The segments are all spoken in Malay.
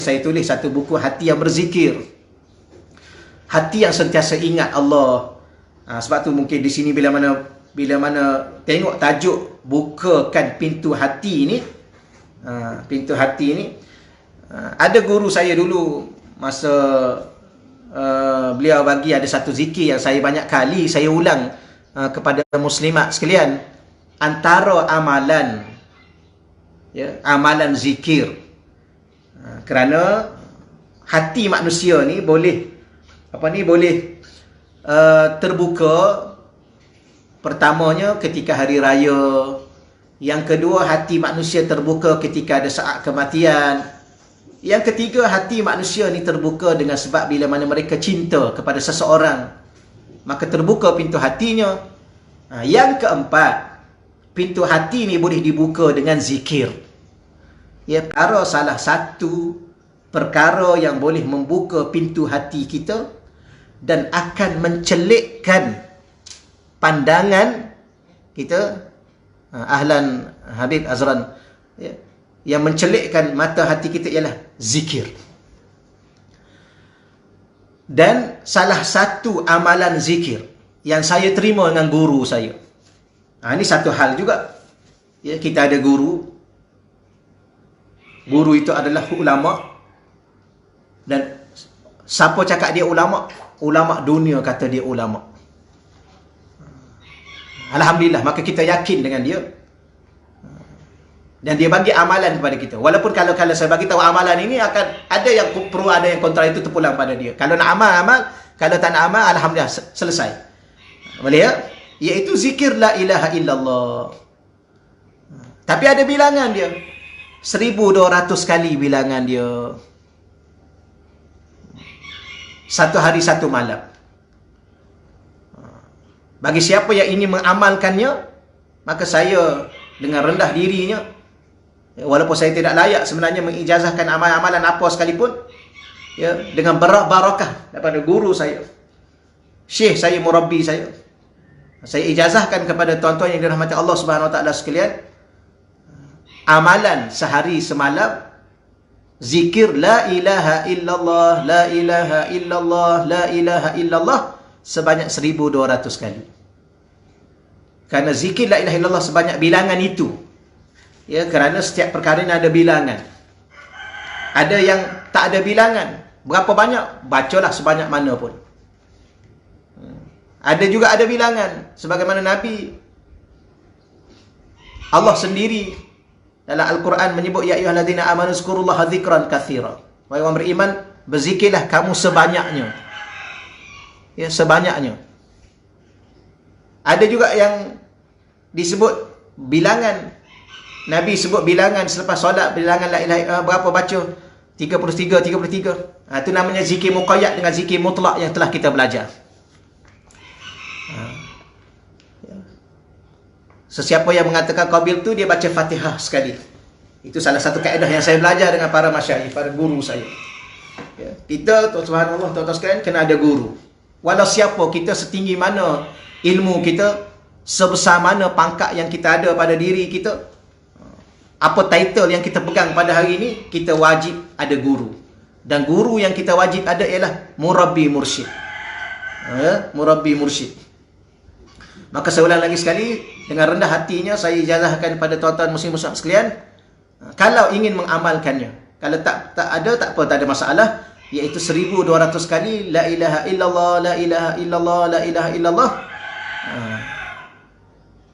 saya tulis satu buku, Hati yang Berzikir. Hati yang sentiasa ingat Allah. Sebab tu mungkin di sini bila mana tengok tajuk bukakan pintu hati ni, pintu hati ni, ada guru saya dulu masa beliau bagi ada satu zikir yang saya banyak kali saya ulang kepada muslimat sekalian. Antara amalan, ya, amalan zikir, kerana hati manusia ni boleh terbuka. Pertamanya ketika hari raya, yang kedua hati manusia terbuka ketika ada saat kematian, yang ketiga hati manusia ni terbuka dengan sebab bila mana mereka cinta kepada seseorang, maka terbuka pintu hatinya. Yang keempat, pintu hati ni boleh dibuka dengan zikir. Ya, salah satu perkara yang boleh membuka pintu hati kita dan akan mencelikkan pandangan kita, ahlan Habib Azran, ya, yang mencelikkan mata hati kita ialah zikir. Dan salah satu amalan zikir yang saya terima dengan guru saya, ini satu hal juga, ya, kita ada guru itu adalah ulama, dan siapa cakap dia ulama? Ulama dunia kata dia ulama. Alhamdulillah, maka kita yakin dengan dia. Dan dia bagi amalan kepada kita. Walaupun kalau saya bagi tahu amalan ini, akan ada yang pro, ada yang kontra, itu terpulang pada dia. Kalau nak amal, kalau tak nak amal, alhamdulillah, selesai. Boleh ya? Iaitu zikir la ilaha illallah. Tapi ada bilangan dia. 1200 kali bilangan dia. Satu hari satu malam. Bagi siapa yang ingin mengamalkannya, maka saya dengan rendah dirinya, walaupun saya tidak layak sebenarnya mengijazahkan amalan apa sekalipun, ya, dengan barakah daripada guru saya, syekh saya, murabbi saya ijazahkan kepada tuan-tuan yang dirahmati Allah Subhanahu Wa Taala sekalian, amalan sehari semalam zikir la ilaha illallah, la ilaha illallah, la ilaha illallah sebanyak 1200 kali. Kerana zikir la ilaha illallah sebanyak bilangan itu, ya, kerana setiap perkara ini ada bilangan. Ada yang tak ada bilangan. Berapa banyak? Bacalah sebanyak mana pun. Ada juga ada bilangan. Sebagaimana Nabi, Allah sendiri dalam Al-Quran menyebut, ya ayyuhalladzina amanu zkurullaha dzikran katsira. Wahai orang beriman, berzikirlah kamu sebanyaknya. Ya, sebanyaknya. Ada juga yang disebut bilangan. Nabi sebut bilangan selepas solat, bilangan la ilaha illallah berapa baca? 33. Itu namanya zikir muqayyad dengan zikir mutlak yang telah kita belajar. Sesiapa yang mengatakan qabil tu, dia baca Fatihah sekali. Itu salah satu kaedah yang saya belajar dengan para masyayikh, para guru saya. Ya, kita, subhanallah, tuan-tuan sekalian, kena ada guru. Walau siapa, kita setinggi mana ilmu kita, sebesar mana pangkat yang kita ada pada diri kita, apa title yang kita pegang pada hari ini, kita wajib ada guru. Dan guru yang kita wajib ada ialah murabbi mursyid. Murabbi mursyid. Maka saya ulang lagi sekali, dengan rendah hatinya saya ijazahkan kepada tuan-tuan muslim-muslim sekalian, kalau ingin mengamalkannya, kalau tak ada, tak apa, tak ada masalah, iaitu 1200 kali la ilaha illallah, la ilaha illallah, la ilaha illallah.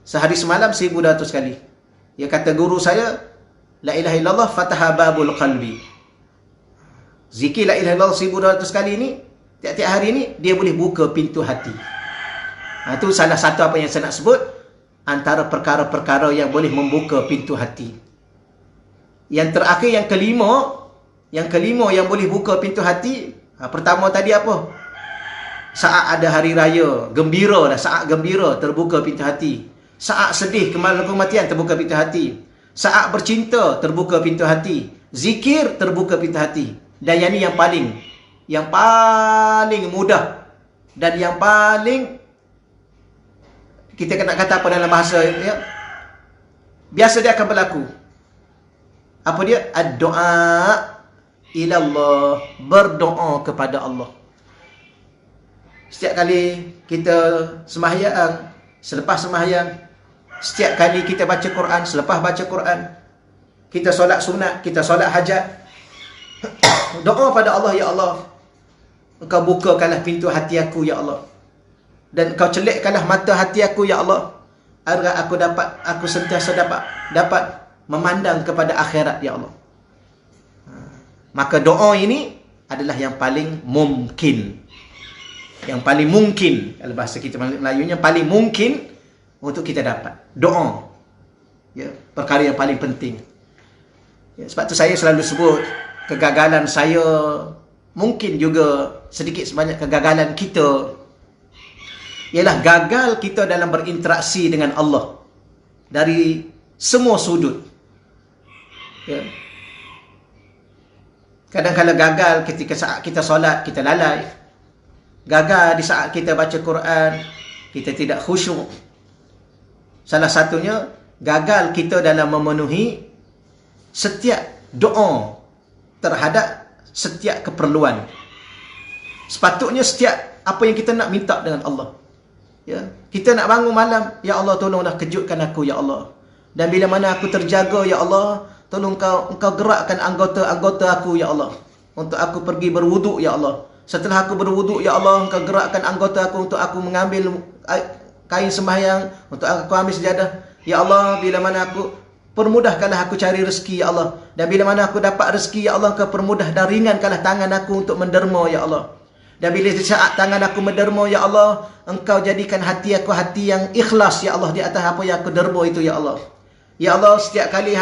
Sehari semalam 1200 kali. Ya, kata guru saya, la ilaha illallah fataha babul qalbi. Zikir la ilaha illallah 1200 kali ini, tiap-tiap hari ini, dia boleh buka pintu hati. Itu salah satu apa yang saya nak sebut, antara perkara-perkara yang boleh membuka pintu hati. Yang terakhir, yang kelima yang boleh buka pintu hati, pertama tadi apa? Saat ada hari raya, gembira dah, saat gembira terbuka pintu hati. Saat sedih, kematian terbuka pintu hati. Saat bercinta terbuka pintu hati. Zikir terbuka pintu hati. Dan yang ni yang paling mudah dan yang paling, kita kena kata apa dalam bahasa, ya, biasa dia akan berlaku. Apa dia? Ad-doa ilallah, berdoa kepada Allah. Setiap kali kita sembahyang, selepas sembahyang, setiap kali kita baca Quran, selepas baca Quran, kita solat sunat, kita solat hajat, doa pada Allah, ya Allah, Engkau bukakanlah pintu hati aku, ya Allah, dan Engkau celikkanlah mata hati aku, ya Allah, agar aku sentiasa dapat memandang kepada akhirat, ya Allah. Maka doa ini adalah yang paling mungkin. Yang paling mungkin, kalau bahasa kita Melayunya, paling mungkin untuk kita dapat. Doa. Ya, perkara yang paling penting. Ya, sebab tu saya selalu sebut, kegagalan saya, mungkin juga sedikit sebanyak kegagalan kita, ialah gagal kita dalam berinteraksi dengan Allah dari semua sudut. Ya. Kadang-kadang gagal ketika saat kita solat, kita lalai. Gagal di saat kita baca Quran, kita tidak khusyuk. Salah satunya, gagal kita dalam memenuhi setiap doa terhadap setiap keperluan. Sepatutnya setiap apa yang kita nak minta dengan Allah. Ya, kita nak bangun malam, ya Allah tolonglah kejutkan aku, ya Allah. Dan bila mana aku terjaga, ya Allah, tolong engkau gerakkan anggota-anggota aku, ya Allah, untuk aku pergi berwuduk, ya Allah. Setelah aku berwuduk, ya Allah, engkau gerakkan anggota aku untuk aku mengambil kain sembahyang, untuk aku ambil sejadah. Ya Allah, bila mana aku, permudahkanlah aku cari rezeki, ya Allah. Dan bila mana aku dapat rezeki, ya Allah, engkau permudah dan ringankanlah tangan aku untuk menderma, ya Allah. Dan bila di saat tangan aku menderma, ya Allah, engkau jadikan hati aku hati yang ikhlas, ya Allah, di atas apa yang aku derma itu, ya Allah. Ya Allah, setiap kali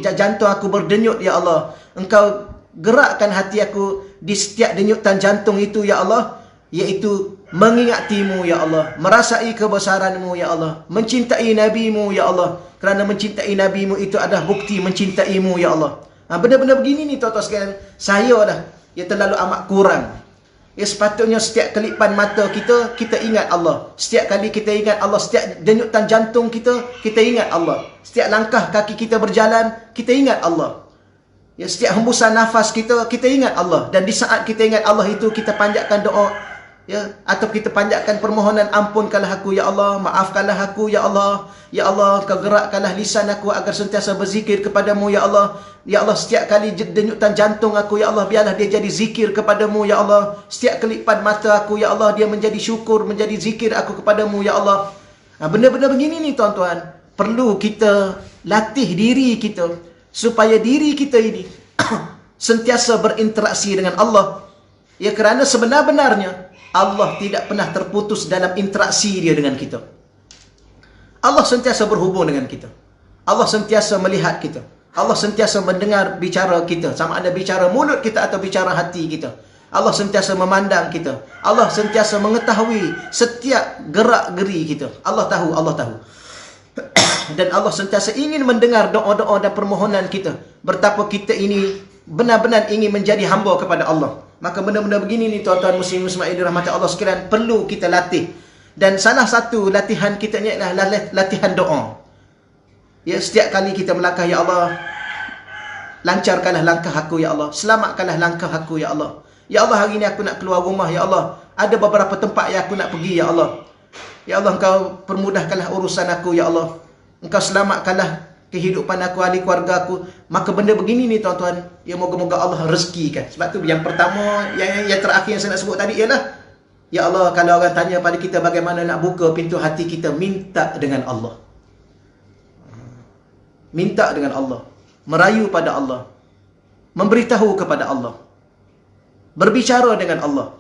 jantung aku berdenyut, ya Allah, engkau gerakkan hati aku di setiap denyutan jantung itu, ya Allah, iaitu mengingatimu, ya Allah, merasai kebesaranmu, ya Allah, mencintai nabimu, ya Allah, kerana mencintai nabimu itu adalah bukti mencintaimu, ya Allah. Benda-benda begini ni, tuan-tuan sekalian, saya dah terlalu amat kurang. Sepatutnya setiap kelipan mata kita, kita ingat Allah. Setiap kali kita ingat Allah, setiap denyutan jantung kita, kita ingat Allah. Setiap langkah kaki kita berjalan, kita ingat Allah. Setiap hembusan nafas kita, kita ingat Allah. Dan di saat kita ingat Allah itu, kita panjatkan doa, atau kita panjatkan permohonan, ampunkanlah aku, ya Allah, maafkanlah aku, ya Allah. Ya Allah, kau gerakkanlah lisan aku agar sentiasa berzikir kepadamu, ya Allah. Ya Allah, setiap kali denyutan jantung aku, ya Allah, biarlah dia jadi zikir kepadamu, ya Allah. Setiap kelipan mata aku, ya Allah, dia menjadi syukur, menjadi zikir aku kepadamu, ya Allah. Benda-benda begini ni, tuan-tuan, perlu kita latih diri kita, supaya diri kita ini sentiasa berinteraksi dengan Allah. Ya, kerana sebenar-benarnya Allah tidak pernah terputus dalam interaksi dia dengan kita. Allah sentiasa berhubung dengan kita. Allah sentiasa melihat kita. Allah sentiasa mendengar bicara kita, sama ada bicara mulut kita atau bicara hati kita. Allah sentiasa memandang kita. Allah sentiasa mengetahui setiap gerak-geri kita. Allah tahu, Allah tahu. Dan Allah sentiasa ingin mendengar doa-doa dan permohonan kita. Betapa kita ini benar-benar ingin menjadi hamba kepada Allah. Maka benda-benda begini ni, tuan-tuan muslim muslimat yang dirahmati Allah sekalian, perlu kita latih. Dan salah satu latihan kita ni adalah latihan doa. Ya, setiap kali kita melangkah, ya Allah, lancarkanlah langkah aku, ya Allah. Selamatkanlah langkah aku, ya Allah. Ya Allah, hari ni aku nak keluar rumah, ya Allah. Ada beberapa tempat yang aku nak pergi, ya Allah. Ya Allah, engkau permudahkanlah urusan aku, ya Allah. Engkau selamatkanlah kehidupan aku, ahli keluarga aku. Maka benda begini ni, tuan-tuan, ya, moga-moga Allah rezekikan. Sebab tu yang pertama, yang terakhir yang saya nak sebut tadi ialah, ya Allah, kalau orang tanya pada kita bagaimana nak buka pintu hati kita, minta dengan Allah. Minta dengan Allah. Merayu pada Allah. Memberitahu kepada Allah. Berbicara dengan Allah.